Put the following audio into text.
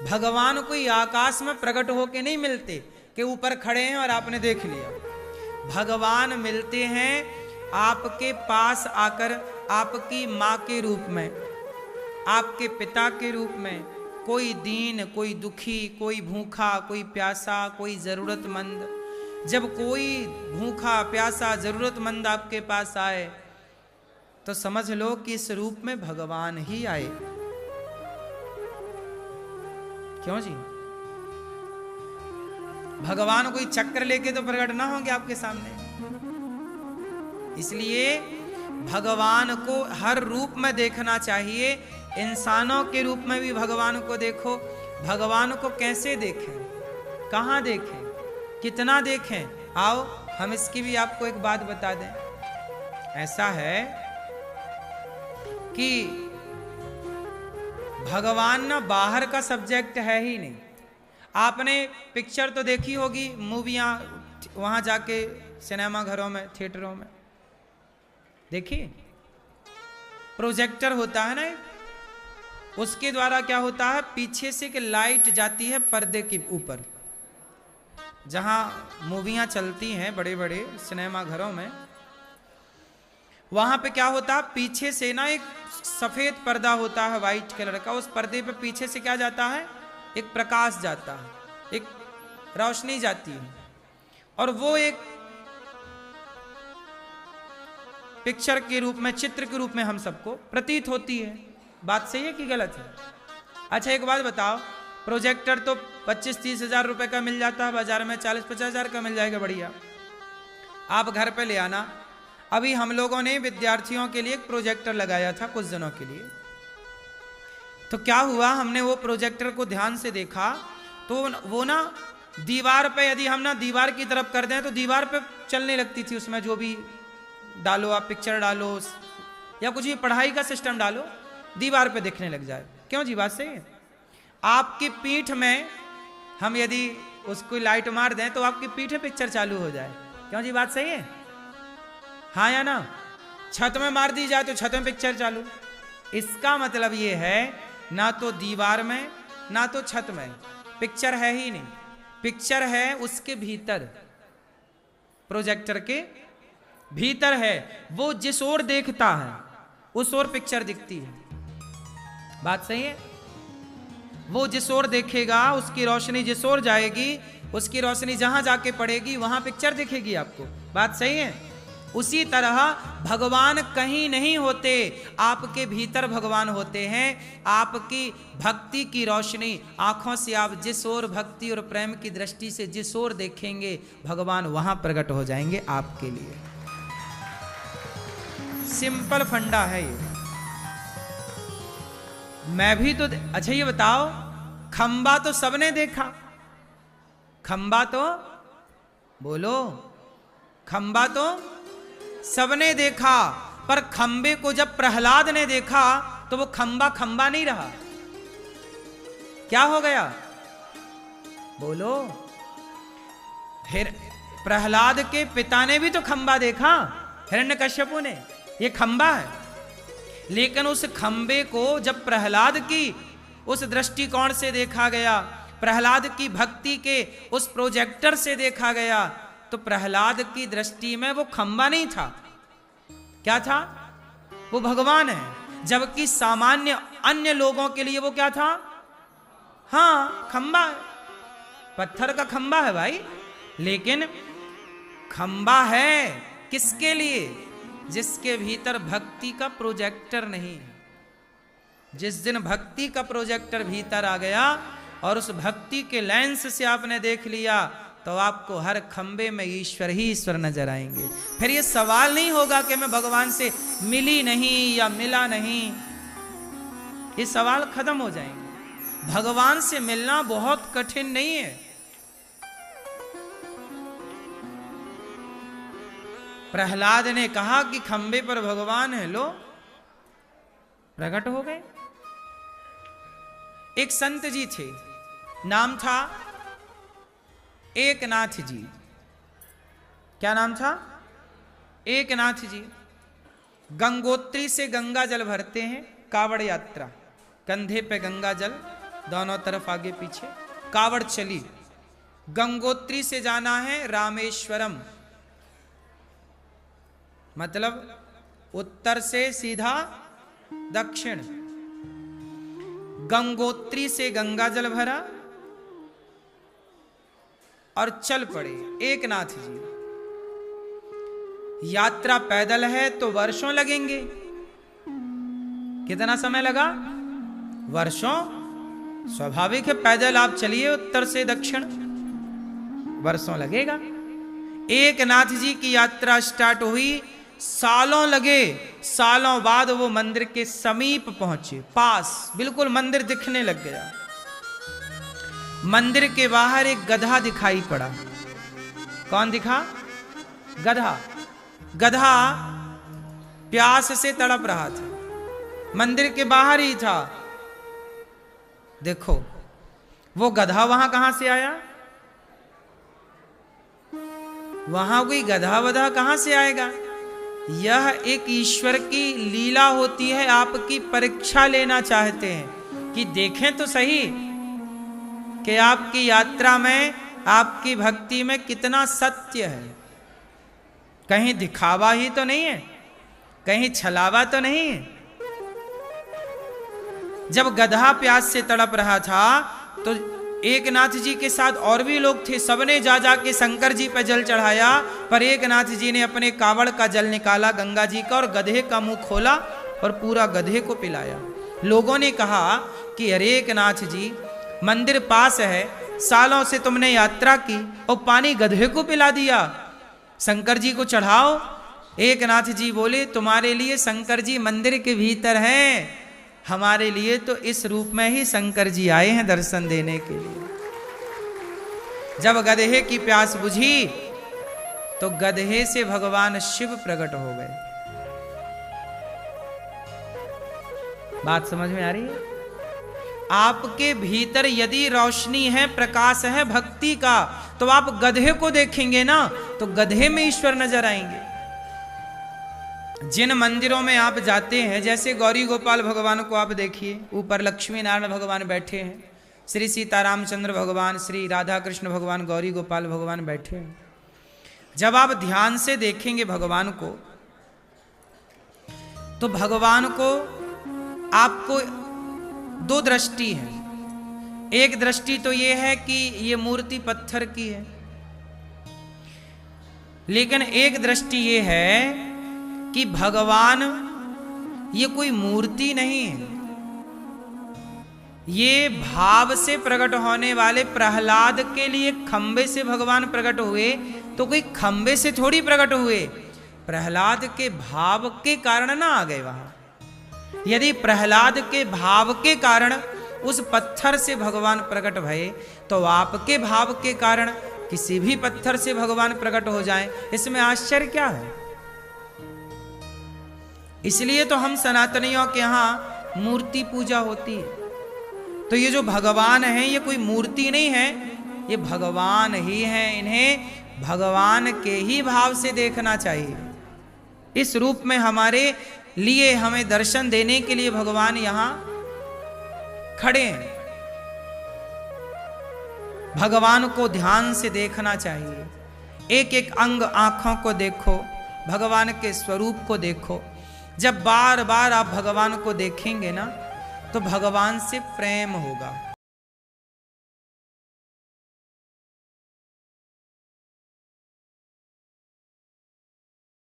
भगवान कोई आकाश में प्रकट होके नहीं मिलते कि ऊपर खड़े हैं और आपने देख लिया। भगवान मिलते हैं आपके पास आकर, आपकी माँ के रूप में, आपके पिता के रूप में। कोई दीन, कोई दुखी, कोई भूखा, कोई प्यासा, कोई जरूरतमंद। जब कोई भूखा प्यासा जरूरतमंद आपके पास आए तो समझ लो कि इस रूप में भगवान ही आए। क्यों जी? भगवान कोई चक्कर लेके तो प्रकट ना होंगे आपके सामने। इसलिए भगवान को हर रूप में देखना चाहिए। इंसानों के रूप में भी भगवान को देखो। भगवान को कैसे देखें, कहां देखें, कितना देखें? आओ हम इसकी भी आपको एक बात बता दें। ऐसा है कि भगवान ना बाहर का सब्जेक्ट है ही नहीं। आपने पिक्चर तो देखी होगी, मूवियां वहां जाके सिनेमा घरों में, थिएटरों में देखिए, प्रोजेक्टर होता है ना, उसके द्वारा क्या होता है, पीछे से कि लाइट जाती है पर्दे के ऊपर। जहां मूवियां चलती हैं बड़े बड़े सिनेमा घरों में, वहां पे क्या होता है, पीछे से ना एक सफेद पर्दा होता है व्हाइट कलर का। उस पर्दे पे पीछे से क्या जाता है, एक प्रकाश जाता है, एक रोशनी जाती है, और वो एक पिक्चर के रूप में, चित्र के रूप में हम सबको प्रतीत होती है। बात सही है कि गलत है? अच्छा एक बात बताओ, प्रोजेक्टर तो 25-30 हजार रुपए का मिल जाता है बाजार में, 40-50 हजार का मिल जाएगा बढ़िया। आप घर पे ले आना। अभी हम लोगों ने विद्यार्थियों के लिए एक प्रोजेक्टर लगाया था कुछ दिनों के लिए। तो क्या हुआ, हमने वो प्रोजेक्टर को ध्यान से देखा तो वो ना दीवार पे, यदि हम ना दीवार की तरफ कर दें तो दीवार पे चलने लगती थी। उसमें जो भी डालो आप, पिक्चर डालो या कुछ भी पढ़ाई का सिस्टम डालो, दीवार पे दिखने लग जाए। क्यों जी? बात सही है। आपकी पीठ में हम यदि उसको लाइट मार दें तो आपकी पीठ में पिक्चर चालू हो जाए। क्यों जी? बात सही है, हाँ या ना? छत में मार दी जाए तो छत में पिक्चर चालू। इसका मतलब ये है, ना तो दीवार में ना तो छत में पिक्चर है ही नहीं। पिक्चर है उसके भीतर, प्रोजेक्टर के भीतर है। वो जिस ओर देखता है उस ओर पिक्चर दिखती है। बात सही है? वो जिस ओर देखेगा, उसकी रोशनी जिस ओर जाएगी, उसकी रोशनी जहां जाके पड़ेगी वहां पिक्चर दिखेगी आपको। बात सही है? उसी तरह भगवान कहीं नहीं होते, आपके भीतर भगवान होते हैं। आपकी भक्ति की रोशनी, आंखों से आप जिस ओर भक्ति और प्रेम की दृष्टि से जिस ओर देखेंगे, भगवान वहां प्रकट हो जाएंगे आपके लिए। सिंपल फंडा है ये। मैं भी तो, अच्छा ये बताओ, खंबा तो सबने देखा, खंबा तो बोलो, खंबा तो सबने देखा, पर खंबे को जब प्रहलाद ने देखा तो वो खंबा खंबा नहीं रहा। क्या हो गया बोलो? फिर प्रहलाद के पिता ने भी तो खंबा देखा, हिरण्यकश्यपु ने, ये खंबा है। लेकिन उस खंबे को जब प्रहलाद की उस दृष्टिकोण से देखा गया, प्रहलाद की भक्ति के उस प्रोजेक्टर से देखा गया, तो प्रहलाद की दृष्टि में वो खंबा नहीं था। क्या था? वो भगवान है। जबकि सामान्य अन्य लोगों के लिए वो क्या था? हाँ, खंबा है, पत्थर का खंबा है भाई। लेकिन खंबा है किसके लिए? जिसके भीतर भक्ति का प्रोजेक्टर नहीं है। जिस दिन भक्ति का प्रोजेक्टर भीतर आ गया और उस भक्ति के लेंस से आपने देख लिया, तो आपको हर खंबे में ईश्वर ही ईश्वर नजर आएंगे। फिर ये सवाल नहीं होगा कि मैं भगवान से मिली नहीं या मिला नहीं, ये सवाल खत्म हो जाएंगे। भगवान से मिलना बहुत कठिन नहीं है। प्रहलाद ने कहा कि खंबे पर भगवान है, लो प्रकट हो गए। एक संत जी थे, नाम था एकनाथ जी। क्या नाम था? एकनाथ जी। गंगोत्री से गंगा जल भरते हैं, कावड़ यात्रा, कंधे पे गंगा जल, दोनों तरफ आगे पीछे कावड़ चली। गंगोत्री से जाना है रामेश्वरम, मतलब उत्तर से सीधा दक्षिण। गंगोत्री से गंगा जल भरा और चल पड़े एकनाथ जी। यात्रा पैदल है तो वर्षों लगेंगे। कितना समय लगा? वर्षों। स्वाभाविक है, पैदल आप चलिए उत्तर से दक्षिण, वर्षों लगेगा। एकनाथ जी की यात्रा स्टार्ट हुई, सालों लगे। सालों बाद वो मंदिर के समीप पहुंचे, पास, बिल्कुल मंदिर दिखने लग गया। मंदिर के बाहर एक गधा दिखाई पड़ा। कौन दिखा? गधा। गधा प्यास से तड़प रहा था, मंदिर के बाहर ही था। देखो, वो गधा वहां कहां से आया? वहां कोई गधा वधा कहां से आएगा? यह एक ईश्वर की लीला होती है। आपकी परीक्षा लेना चाहते हैं कि देखें तो सही कि आपकी यात्रा में, आपकी भक्ति में कितना सत्य है। कहीं दिखावा ही तो नहीं है, कहीं छलावा तो नहीं है। जब गधा प्यास से तड़प रहा था तो एकनाथ जी के साथ और भी लोग थे। सबने जा के शंकर जी पर जल चढ़ाया, पर एकनाथ जी ने अपने कावड़ का जल निकाला गंगा जी का और गधे का मुंह खोला और पूरा गधे को पिलाया। लोगों ने कहा कि अरे एकनाथ जी, मंदिर पास है, सालों से तुमने यात्रा की और पानी गधे को पिला दिया, शंकर जी को चढ़ाओ। एकनाथ जी बोले, तुम्हारे लिए शंकर जी मंदिर के भीतर हैं, हमारे लिए तो इस रूप में ही शंकर जी आए हैं दर्शन देने के लिए। जब गधे की प्यास बुझी तो गधे से भगवान शिव प्रकट हो गए। बात समझ में आ रही है? आपके भीतर यदि रोशनी है, प्रकाश है भक्ति का, तो आप गधे को देखेंगे ना, तो गधे में ईश्वर नजर आएंगे। जिन मंदिरों में आप जाते हैं, जैसे गौरी गोपाल भगवान को आप देखिए, ऊपर लक्ष्मी नारायण भगवान बैठे हैं, श्री सीतारामचंद्र भगवान, श्री राधा कृष्ण भगवान, गौरी गोपाल भगवान बैठे हैं। जब आप ध्यान से देखेंगे भगवान को, तो भगवान को आपको दो दृष्टि है। एक दृष्टि तो ये है कि ये मूर्ति पत्थर की है, लेकिन एक दृष्टि ये है कि भगवान ये कोई मूर्ति नहीं है, ये भाव से प्रकट होने वाले। प्रहलाद के लिए खंबे से भगवान प्रकट हुए तो कोई खंबे से थोड़ी प्रकट हुए, प्रहलाद के भाव के कारण ना आ गए वहां। यदि प्रहलाद के भाव के कारण उस पत्थर से भगवान प्रकट भये, तो आपके भाव के कारण किसी भी पत्थर से भगवान प्रकट हो जाएं, इसमें आश्चर्य क्या है? इसलिए तो हम सनातनियों के यहाँ मूर्ति पूजा होती है। तो ये जो भगवान है, ये कोई मूर्ति नहीं है, ये भगवान ही है। इन्हें भगवान के ही भाव से देखना चाहिए। इस रूप में हमारे लिए, हमें दर्शन देने के लिए भगवान यहाँ खड़े हैं। भगवान को ध्यान से देखना चाहिए। एक एक अंग आंखों को देखो, भगवान के स्वरूप को देखो। जब बार बार आप भगवान को देखेंगे ना, तो भगवान से प्रेम होगा।